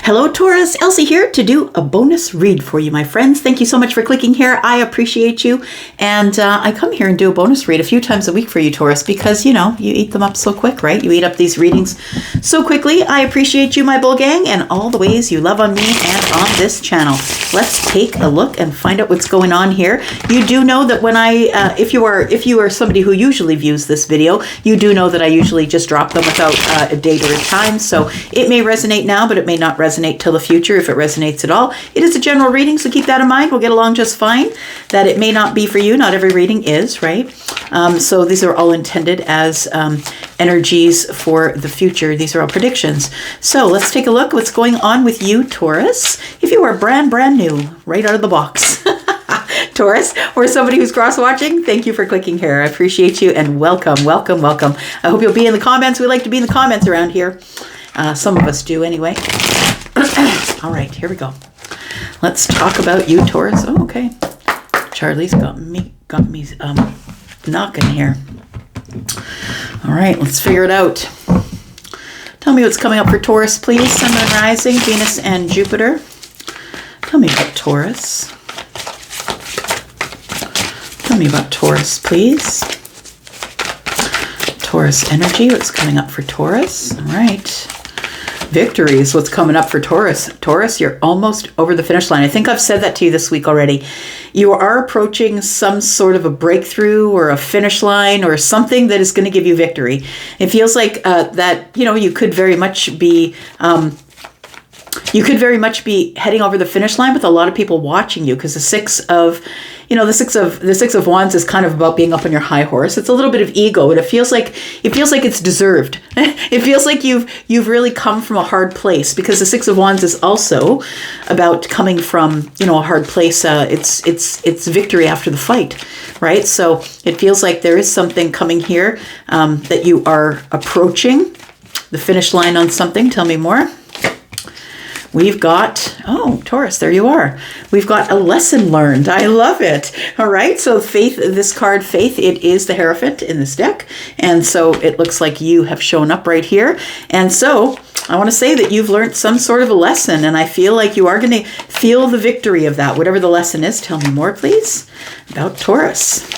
Hello Taurus, Elsie here to do a bonus read for you, my friends. Thank you so much for clicking here. I appreciate you. And I come here and do a bonus read a few times a week for you, Taurus, because, you know, you eat them up so quick, right? You eat up these readings so quickly. I appreciate you, my bull gang, and all the ways you love on me and on this channel. Let's take a look and find out what's going on here. You do know that when if you are somebody who usually views this video, you do know that I usually just drop them without a date or a time. So it may resonate now, but it may not resonate till the future if it resonates at all. It is a general reading, so keep that in mind. We'll get along just fine. That it may not be for you. Not every reading is, right? So these are all intended as energies for the future. These are all predictions. So let's take a look at what's going on with you, Taurus. If you are brand new, right out of the box. Taurus, or somebody who's cross-watching, thank you for clicking here. I appreciate you and welcome, welcome, welcome. I hope you'll be in the comments. We like to be in the comments around here. Some of us do anyway. All right, here we go. Let's talk about you, Taurus. Oh, okay. Charlie's got me knocking here. All right, let's figure it out. Tell me what's coming up for Taurus, please. Sun and rising, Venus and Jupiter. Tell me about Taurus. Tell me about Taurus, please. Taurus energy, what's coming up for Taurus? All right. Victory is what's coming up for Taurus. Taurus, you're almost over the finish line. I think I've said that to you this week already. You are approaching some sort of a breakthrough or a finish line or something that is going to give you victory. It feels like that, you know, you could very much be heading over the finish line with a lot of people watching you, because the six of wands is kind of about being up on your high horse. It's a little bit of ego, and it feels like it's deserved. It feels like you've really come from a hard place, because the Six of Wands is also about coming from, you know, a hard place. It's victory after the fight, right? So it feels like there is something coming here that you are approaching the finish line on something. Tell me more. We've got, oh, Taurus, there you are. We've got a lesson learned. I love it. All right. So Faith, this card, Faith, it is the Hierophant in this deck. And so it looks like you have shown up right here. And so I want to say that you've learned some sort of a lesson, and I feel like you are going to feel the victory of that, whatever the lesson is. Tell me more, please, about Taurus.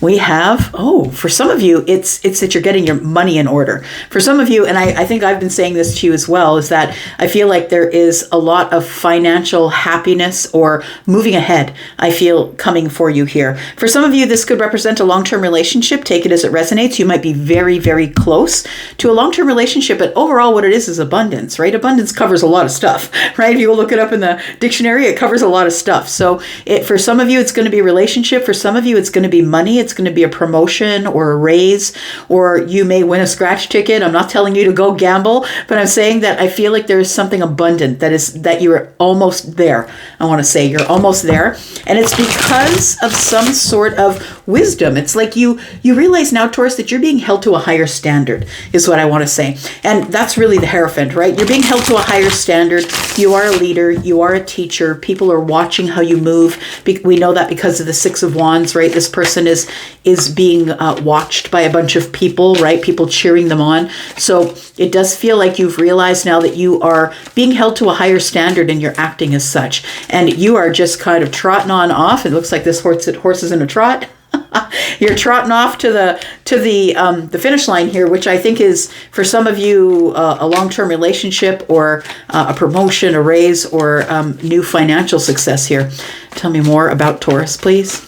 We have, for some of you, it's that you're getting your money in order. For some of you, and I think I've been saying this to you as well, is that I feel like there is a lot of financial happiness or moving ahead, I feel, coming for you here. For some of you, this could represent a long-term relationship. Take it as it resonates. You might be very, very close to a long-term relationship, but overall what it is abundance, right? Abundance covers a lot of stuff, right? If you look it up in the dictionary, it covers a lot of stuff. So for some of you, it's going to be a relationship. For some of you, it's going to be money. It's going to be a promotion or a raise, or you may win a scratch ticket. I'm not telling you to go gamble, but I'm saying that I feel like there is something abundant that you're almost there. I want to say you're almost there. And it's because of some sort of wisdom. It's like you realize now, Taurus, that you're being held to a higher standard, is what I want to say. And that's really the Hierophant, right? You're being held to a higher standard. You are a leader. You are a teacher. People are watching how you move. We know that because of the Six of Wands, right? This person is being watched by a bunch of people, right? People cheering them on. So it does feel like you've realized now that you are being held to a higher standard and you're acting as such. And you are just kind of trotting on off. It looks like this horse is in a trot. You're trotting off to the finish line here, which I think is, for some of you, a long-term relationship or a promotion, a raise, or new financial success here. Tell me more about Taurus, please.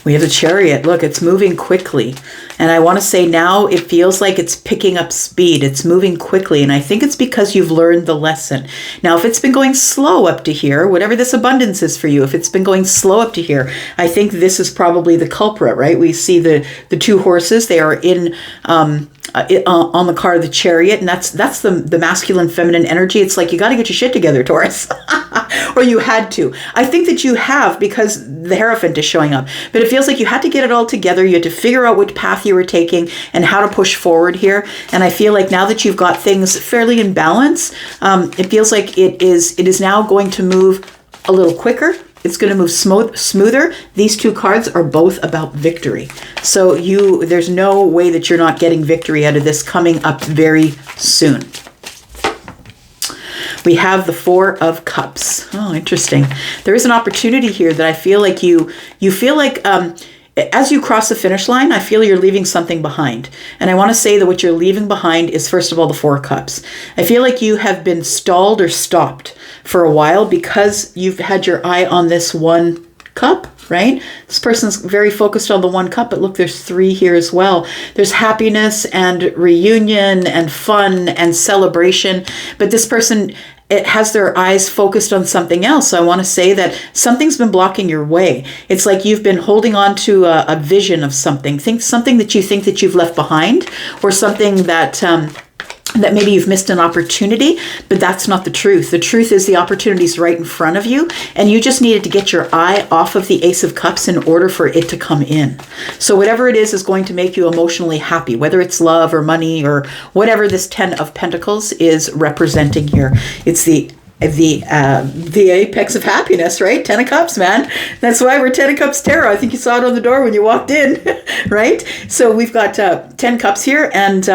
We have the Chariot. Look, it's moving quickly. And I want to say now it feels like it's picking up speed. It's moving quickly. And I think it's because you've learned the lesson. Now, if it's been going slow up to here, whatever this abundance is for you, if it's been going slow up to here, I think this is probably the culprit, right? We see the two horses. They are in on the car of the Chariot, and that's the masculine feminine energy. It's like, you got to get your shit together, Taurus. Or you had to. I think that you have, because the Hierophant is showing up, but it feels like you had to get it all together. You had to figure out which path you were taking and how to push forward here. And I feel like now that you've got things fairly in balance, it feels like it is now going to move a little quicker. It's going to move smoother. These two cards are both about victory. So there's no way that you're not getting victory out of this coming up very soon. We have the Four of Cups. Oh, interesting. There is an opportunity here that I feel like you feel like as you cross the finish line, I feel you're leaving something behind. And I want to say that what you're leaving behind is, first of all, the Four of Cups. I feel like you have been stalled or stopped for a while because you've had your eye on this one cup, right? This person's very focused on the one cup, but look, there's three here as well. There's happiness and reunion and fun and celebration, but this person, it has their eyes focused on something else. So I want to say that something's been blocking your way. It's like you've been holding on to a vision of something. Something that you think that you've left behind, or something that that maybe you've missed an opportunity, but that's not the truth. The truth is the opportunity's right in front of you, and you just needed to get your eye off of the Ace of Cups in order for it to come in. So whatever it is going to make you emotionally happy, whether it's love or money or whatever this Ten of Pentacles is representing here. It's the apex of happiness, right? 10 of Cups, man. That's why we're 10 of Cups Tarot. I think you saw it on the door when you walked in, right? So we've got 10 cups here, and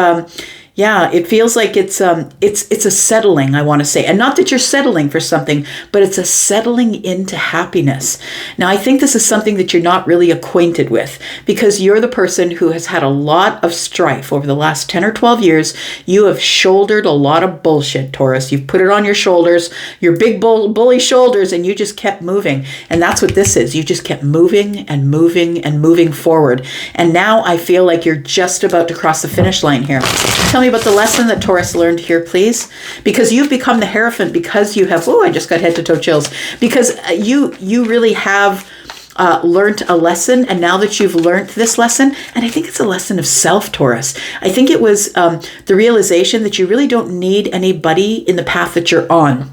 yeah, it feels like it's a settling, I want to say. And not that you're settling for something, but it's a settling into happiness. Now, I think this is something that you're not really acquainted with, because you're the person who has had a lot of strife over the last 10 or 12 years. You have shouldered a lot of bullshit, Taurus. You've put it on your shoulders, your big bully shoulders, and you just kept moving. And that's what this is. You just kept moving and moving and moving forward. And now I feel like you're just about to cross the finish line here. Tell me about the lesson that Taurus learned here, please. Because you've become the Hierophant, because you have, I just got head to toe chills. Because you really have learned a lesson, and now that you've learned this lesson, and I think it's a lesson of self, Taurus. I think it was the realization that you really don't need anybody in the path that you're on.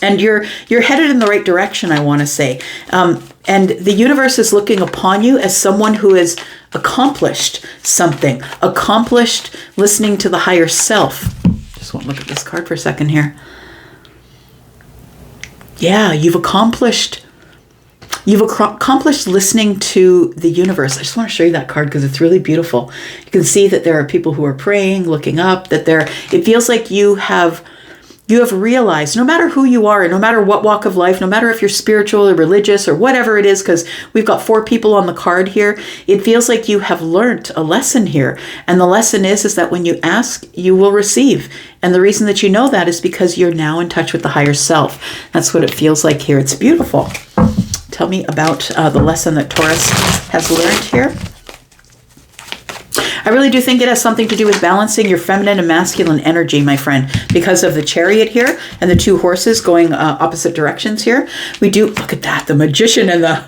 And you're headed in the right direction, I want to say. And the universe is looking upon you as someone who has accomplished something, accomplished listening to the higher self. Just want to look at this card for a second here. Yeah, you've accomplished listening to the universe. I just want to show you that card because it's really beautiful. You can see that there are people who are praying, looking up, it feels like you have realized, no matter who you are, no matter what walk of life, no matter if you're spiritual or religious or whatever it is, because we've got 4 people on the card here, it feels like you have learned a lesson here. And the lesson is that when you ask, you will receive. And the reason that you know that is because you're now in touch with the higher self. That's what it feels like here. It's beautiful. Tell me about the lesson that Taurus has learned here. I really do think it has something to do with balancing your feminine and masculine energy, my friend, because of the Chariot here and the 2 horses going opposite directions here. We do, look at that, the Magician and the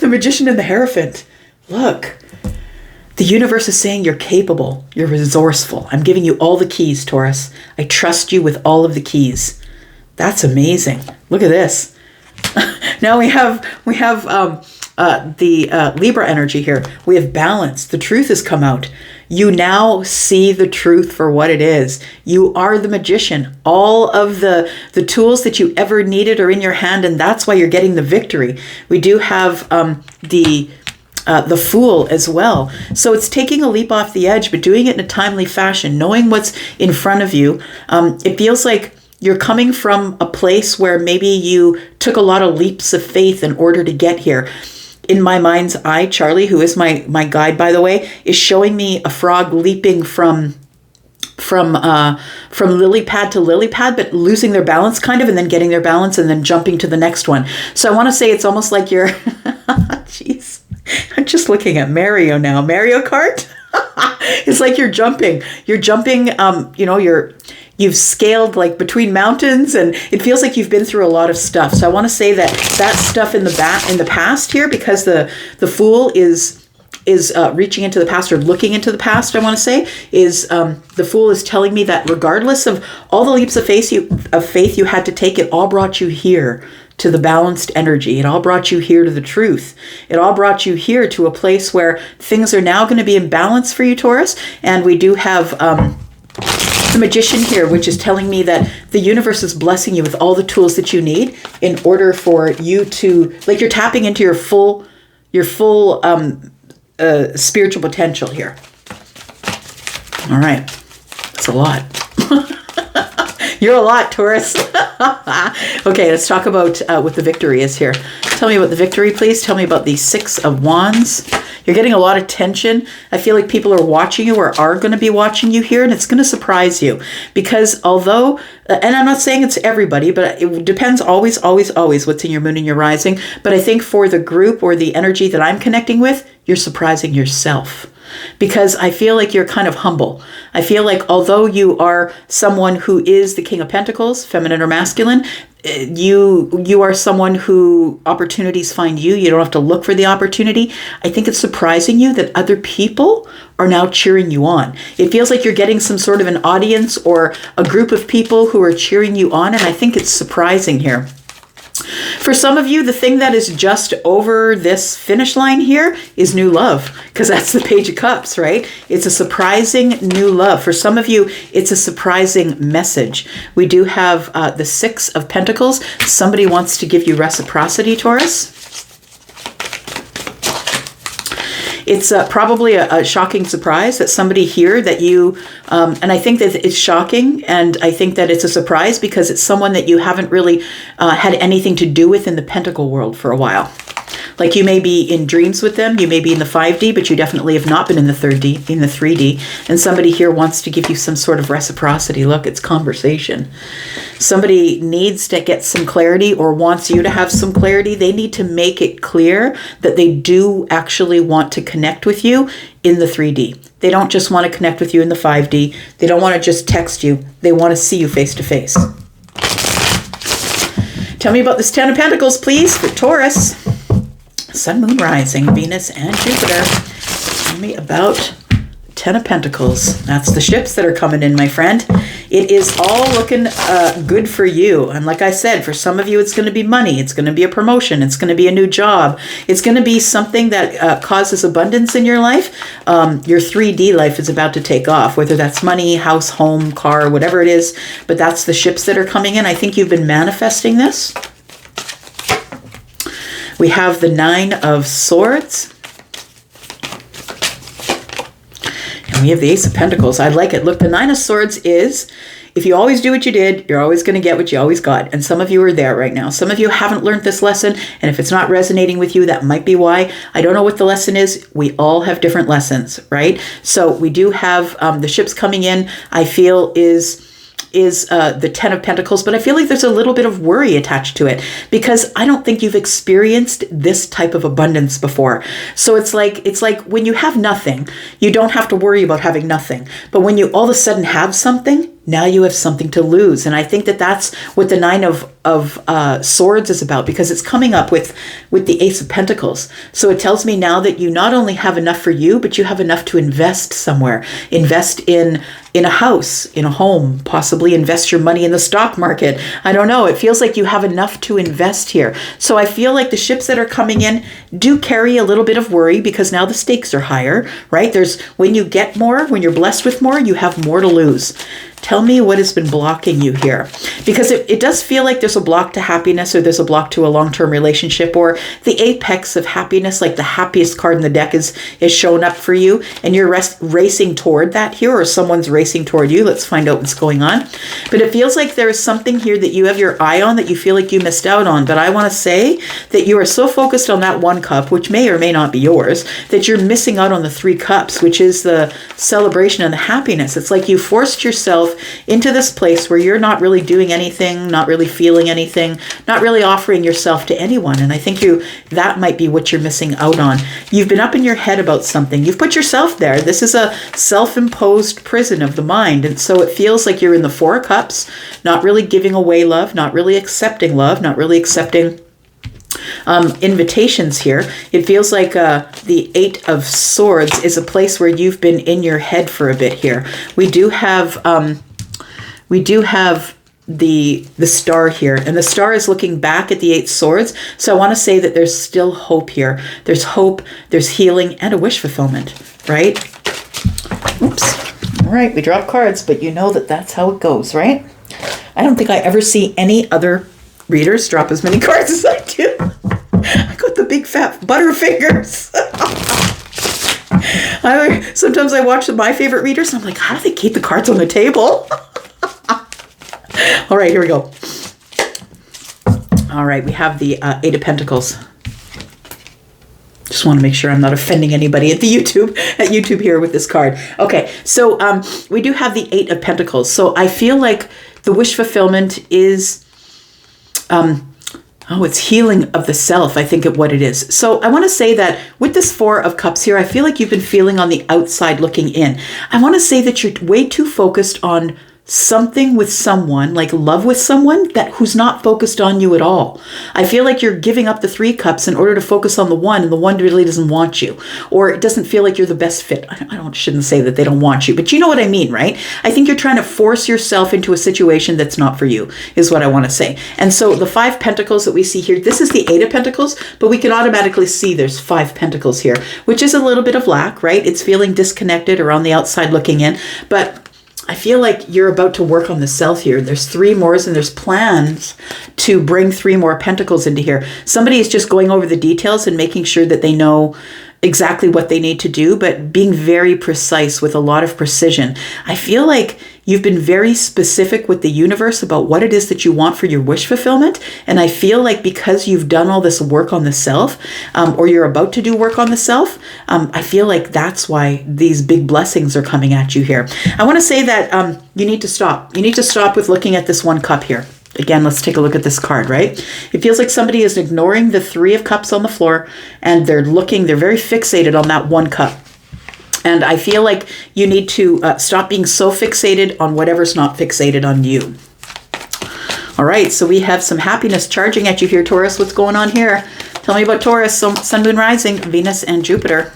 Magician and the Hierophant. Look, the universe is saying you're capable, you're resourceful. I'm giving you all the keys, Taurus. I trust you with all of the keys. That's amazing. Look at this. Now we have the Libra energy here. We have balance. The truth has come out. You now see the truth for what it is. You are the magician. All of the tools that you ever needed are in your hand, and that's why you're getting the victory. We do have the Fool as well. So it's taking a leap off the edge, but doing it in a timely fashion, knowing what's in front of you. It feels like you're coming from a place where maybe you took a lot of leaps of faith in order to get here. In my mind's eye, Charlie, who is my guide, by the way, is showing me a frog leaping from lily pad to lily pad, but losing their balance kind of, and then getting their balance and then jumping to the next one. So I want to say it's almost like you're, jeez, I'm just looking at Mario now. Mario Kart? It's like you're jumping, you've scaled like between mountains, and it feels like you've been through a lot of stuff. So I want to say that stuff in the past here, because the Fool is reaching into the past or looking into the past, I want to say, is the Fool is telling me that regardless of all the leaps of faith you had to take, it all brought you here to the balanced energy. It all brought you here to the truth. It all brought you here to a place where things are now going to be in balance for you, Taurus. And we do have the Magician here, which is telling me that the universe is blessing you with all the tools that you need in order for you to, like, you're tapping into your full spiritual potential here. All right. That's a lot. You're a lot, Taurus. Okay, let's talk about what the victory is here. Tell me about the victory, please. Tell me about the Six of Wands. You're getting a lot of tension. I feel like people are watching you or are going to be watching you here, and it's going to surprise you. Because although, and I'm not saying it's everybody, but it depends always what's in your moon and your rising. But I think for the group or the energy that I'm connecting with, you're surprising yourself. Because I feel like you're kind of humble. I feel like although you are someone who is the King of Pentacles, feminine or masculine, you are someone who opportunities find you. You don't have to look for the opportunity. I think it's surprising you that other people are now cheering you on. It feels like you're getting some sort of an audience or a group of people who are cheering you on, and I think it's surprising here. For some of you, the thing that is just over this finish line here is new love, because that's the Page of Cups, right? It's a surprising new love. For some of you, it's a surprising message. We do have the Six of Pentacles. Somebody wants to give you reciprocity, Taurus. It's probably a shocking surprise that somebody here that you, and I think that it's shocking, and I think that it's a surprise because it's someone that you haven't really had anything to do with in the Pentacle world for a while. Like you may be in dreams with them, you may be in the 5D, but you definitely have not been in the 3D, and somebody here wants to give you some sort of reciprocity. Look, it's conversation. Somebody needs to get some clarity or wants you to have some clarity. They need to make it clear that they do actually want to connect with you in the 3D. They don't just want to connect with you in the 5D. They don't want to just text you. They want to see you face to face. Tell me about this Ten of Pentacles, please, for Taurus. Sun, Moon, Rising, Venus, and Jupiter. Tell me about Ten of Pentacles. That's the ships that are coming in, my friend. It is all looking good for you. And like I said, for some of you, it's going to be money. It's going to be a promotion. It's going to be a new job. It's going to be something that causes abundance in your life. Your 3D life is about to take off, whether that's money, house, home, car, whatever it is. But that's the ships that are coming in. I think you've been manifesting this. We have the Nine of Swords. And we have the Ace of Pentacles. I like it. Look, the Nine of Swords is, if you always do what you did, you're always going to get what you always got. And some of you are there right now. Some of you haven't learned this lesson. And if it's not resonating with you, that might be why. I don't know what the lesson is. We all have different lessons, right? So we do have the ships coming in, I feel is the Ten of Pentacles, but I feel like there's a little bit of worry attached to it because I don't think you've experienced this type of abundance before. So it's like when you have nothing, you don't have to worry about having nothing. But when you all of a sudden have something, now you have something to lose. And I think that that's what the Nine of Swords is about, because it's coming up with the Ace of Pentacles. So it tells me now that you not only have enough for you, but you have enough to invest somewhere. Invest in a house, in a home, possibly invest your money in the stock market. I don't know. It feels like you have enough to invest here. So I feel like the ships that are coming in do carry a little bit of worry because now the stakes are higher, right? When you get more, when you're blessed with more, you have more to lose. Tell me what has been blocking you here. Because it does feel like there's a block to happiness, or there's a block to a long-term relationship, or the apex of happiness, like the happiest card in the deck is shown up for you, and you're racing toward that here, or someone's racing toward you. Let's find out what's going on. But it feels like there is something here that you have your eye on that you feel like you missed out on. But I want to say that you are so focused on that one cup, which may or may not be yours, that you're missing out on the three cups, which is the celebration and the happiness. It's like you forced yourself into this place where you're not really doing anything, not really feeling anything, not really offering yourself to anyone. And I think that might be what you're missing out on. You've been up in your head about something. You've put yourself there. This is a self-imposed prison of the mind. And so it feels like you're in the Four of Cups, not really giving away love, not really accepting love, not really accepting invitations here. It feels like the Eight of Swords is a place where you've been in your head for a bit here. We do have the Star here, and the Star is looking back at the Eight Swords. So I want to say that there's still hope here. There's hope, there's healing, and a wish fulfillment, right? Oops. right, we drop cards, but you know that that's how it goes, right? I don't think I ever see any other readers drop as many cards as I do. I got the big fat butterfingers. Sometimes I watch my favorite readers and I'm like, how do they keep the cards on the table? All right, here we go. All right, we have the Eight of Pentacles. Just want to make sure I'm not offending anybody at YouTube here with this card. Okay, so we do have the Eight of Pentacles. So I feel like the wish fulfillment is, it's healing of the self, I think, of what it is. So I want to say that with this Four of Cups here, I feel like you've been feeling on the outside looking in. I want to say that you're way too focused on something with someone, like love with someone who's not focused on you at all. I feel like you're giving up the Three Cups in order to focus on the one, and the one really doesn't want you, or it doesn't feel like you're the best fit. Shouldn't say that they don't want you, but you know what I mean, right? I think you're trying to force yourself into a situation that's not for you, is what I want to say. And so the Five Pentacles that we see here, this is the Eight of Pentacles, but we can automatically see there's Five Pentacles here, which is a little bit of lack, right? It's feeling disconnected or on the outside looking in, but I feel like you're about to work on the self here. There's three more, and there's plans to bring three more pentacles into here. Somebody is just going over the details and making sure that they know exactly what they need to do, but being very precise with a lot of precision. I feel like you've been very specific with the universe about what it is that you want for your wish fulfillment. And I feel like because you've done all this work on the self, or you're about to do work on the self, I feel like that's why these big blessings are coming at you here. I want to say that you need to stop. You need to stop with looking at this one cup here. Again, let's take a look at this card, right? It feels like somebody is ignoring the Three of Cups on the floor, and they're very fixated on that one cup. And I feel like you need to stop being so fixated on whatever's not fixated on you. All right, so we have some happiness charging at you here, Taurus. What's going on here? Tell me about Taurus, Sun, Moon, Rising, Venus, and Jupiter.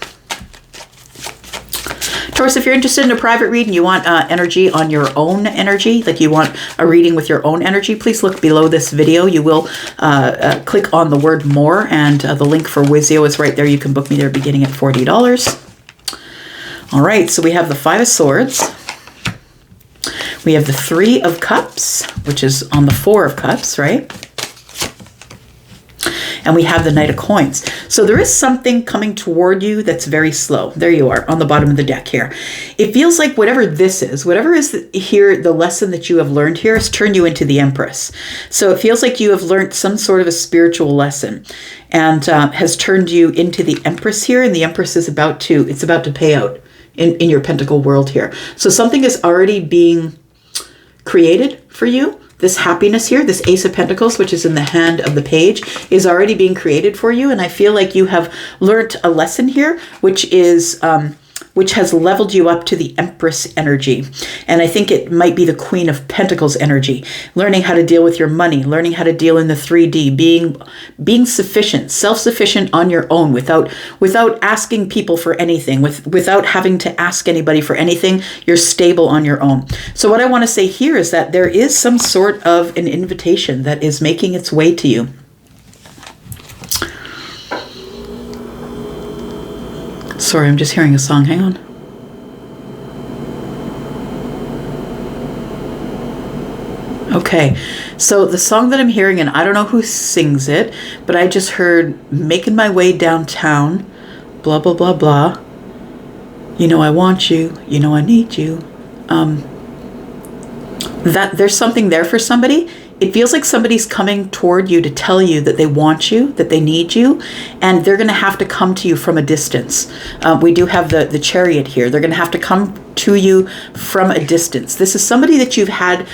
Taurus, if you're interested in a private reading, you want energy on your own energy, like you want a reading with your own energy, please look below this video. You will click on the word more, and the link for Wizio is right there. You can book me there beginning at $40. All right, so we have the Five of Swords. We have the Three of Cups, which is on the Four of Cups, right? And we have the Knight of Coins. So there is something coming toward you that's very slow. There you are on the bottom of the deck here. It feels like whatever this is, whatever is here, the lesson that you have learned here has turned you into the Empress. So it feels like you have learned some sort of a spiritual lesson, and has turned you into the Empress here. And the Empress is about to pay out in your Pentacle world here. So something is already being created for you. This happiness here, this Ace of Pentacles, which is in the hand of the page, is already being created for you. And I feel like you have learned a lesson here, which has leveled you up to the Empress energy. And I think it might be the Queen of Pentacles energy, learning how to deal with your money, learning how to deal in the 3D, being sufficient, self-sufficient on your own, without asking people for anything, without having to ask anybody for anything. You're stable on your own. So what I want to say here is that there is some sort of an invitation that is making its way to you. Sorry, I'm just hearing a song. Hang on. Okay, so the song that I'm hearing, and I don't know who sings it, but I just heard "Making My Way Downtown," blah, blah, blah, blah. You know I want you. You know I need you. That there's something there for somebody. It feels like somebody's coming toward you to tell you that they want you, that they need you, and they're going to have to come to you from a distance. We do have the Chariot here. They're going to have to come to you from a distance. This is somebody that you've had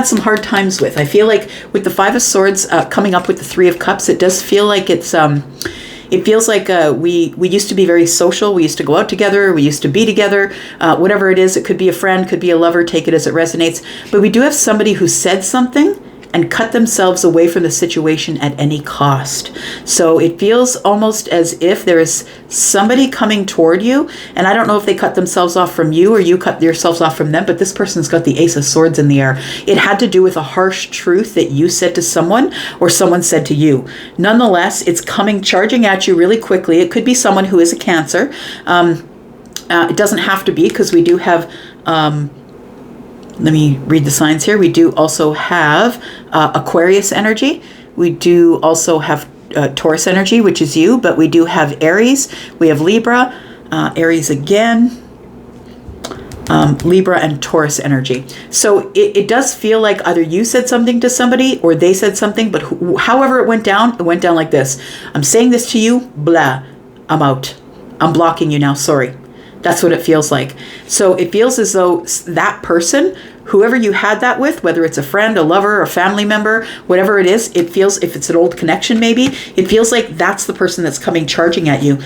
some hard times with. I feel like with the Five of Swords coming up with the Three of Cups, it does feel like it's it feels like we used to be very social. We used to go out together. We used to be together. Whatever it is, it could be a friend, could be a lover. Take it as it resonates. But we do have somebody who said something and cut themselves away from the situation at any cost. So it feels almost as if there is somebody coming toward you, and I don't know if they cut themselves off from you or you cut yourselves off from them, but this person's got the Ace of Swords in the air. It had to do with a harsh truth that you said to someone or someone said to you. Nonetheless, it's coming charging at you really quickly. It could be someone who is a Cancer. It doesn't have to be, because we do have Let me read the signs here. We do also have Aquarius energy. We do also have Taurus energy, which is you, but we do have Aries. We have Libra, Aries again, Libra and Taurus energy. So it does feel like either you said something to somebody or they said something, but however it went down like this. I'm saying this to you, blah, I'm out. I'm blocking you now, sorry. That's what it feels like. So it feels as though that person, whoever you had that with, whether it's a friend, a lover, a family member, whatever it is, it feels, if it's an old connection maybe, it feels like that's the person that's coming charging at you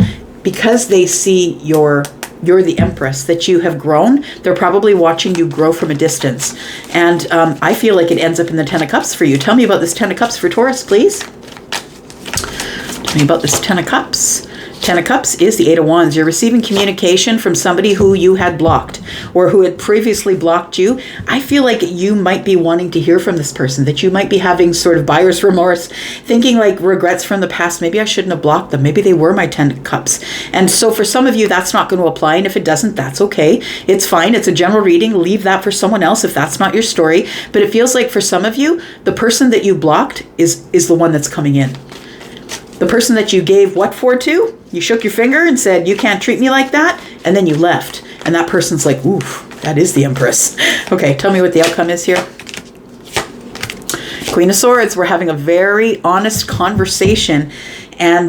because they see you're the Empress, that you have grown. They're probably watching you grow from a distance. And I feel like it ends up in the Ten of Cups for you. Tell me about this Ten of Cups for Taurus, please. Tell me about this Ten of Cups. Ten of Cups is the Eight of Wands. You're receiving communication from somebody who you had blocked or who had previously blocked you. I feel like you might be wanting to hear from this person, that you might be having sort of buyer's remorse, thinking like regrets from the past. Maybe I shouldn't have blocked them. Maybe they were my Ten of Cups. And so for some of you, that's not going to apply. And if it doesn't, that's okay. It's fine. It's a general reading. Leave that for someone else if that's not your story. But it feels like for some of you, the person that you blocked is the one that's coming in. The person that you gave what for to, you shook your finger and said, you can't treat me like that. And then you left. And that person's like, oof, that is the Empress. Okay, tell me what the outcome is here. Queen of Swords, we're having a very honest conversation. And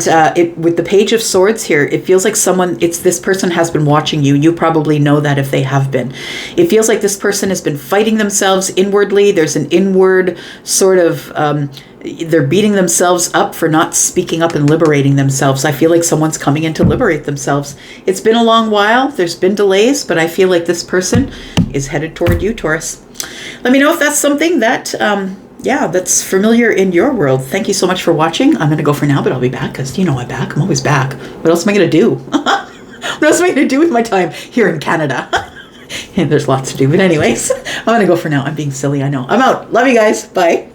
with the Page of Swords here, it feels like this person has been watching you. You probably know that if they have been. It feels like this person has been fighting themselves inwardly. There's an inward sort of, they're beating themselves up for not speaking up and liberating themselves. I feel like someone's coming in to liberate themselves. It's been a long while. There's been delays, but I feel like this person is headed toward you, Taurus. Let me know if that's something that... that's familiar in your world. Thank you so much for watching. I'm going to go for now, but I'll be back because I'm back. I'm always back. What else am I going to do? What else am I going to do with my time here in Canada? And there's lots to do. But anyways, I'm going to go for now. I'm being silly, I know. I'm out. Love you guys. Bye.